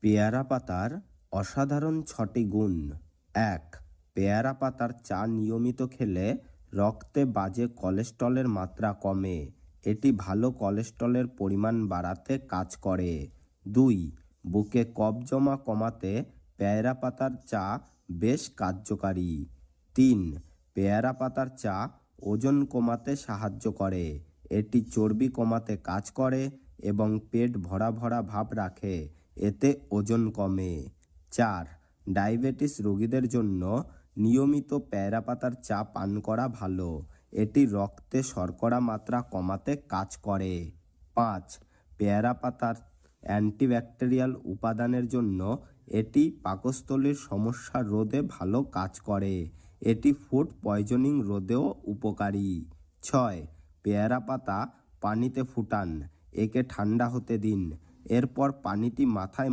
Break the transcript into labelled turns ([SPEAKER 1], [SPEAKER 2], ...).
[SPEAKER 1] পেয়ারা পাতার অসাধারণ ৬টি গুণ। ১. পেয়ারা পাতার চা নিয়মিত খেলে রক্তে বাজে কোলেস্টেরলের মাত্রা কমে। এটি ভালো কোলেস্টেরলের পরিমাণ বাড়াতে কাজ করে। ২. বুকে কফ জমা কমাতে পেয়ারা পাতার চা বেশ কার্যকারী। ৩. পেয়ারা পাতার চা ওজন কমাতে সাহায্য করে। এটি চর্বি কমাতে কাজ করে এবং পেট ভরা ভরা ভাব রাখে, এতে ওজন কমে। ৪. ডায়াবেটিস রোগীদের জন্য নিয়মিত পেয়ারা পাতার চা পান করা ভালো। এটি রক্তে শর্করা মাত্রা কমাতে কাজ করে। ৫. পেয়ারা পাতার অ্যান্টিব্যাকটেরিয়াল উপাদানের জন্য এটি পাকস্থলীর সমস্যা রোধে ভালো কাজ করে। এটি ফুড পয়জনিং রোধেও উপকারী। ৬. পেয়ারা পাতা পানিতে ফুটান, একে ঠান্ডা হতে দিন, এরপর পানিটি মাথায়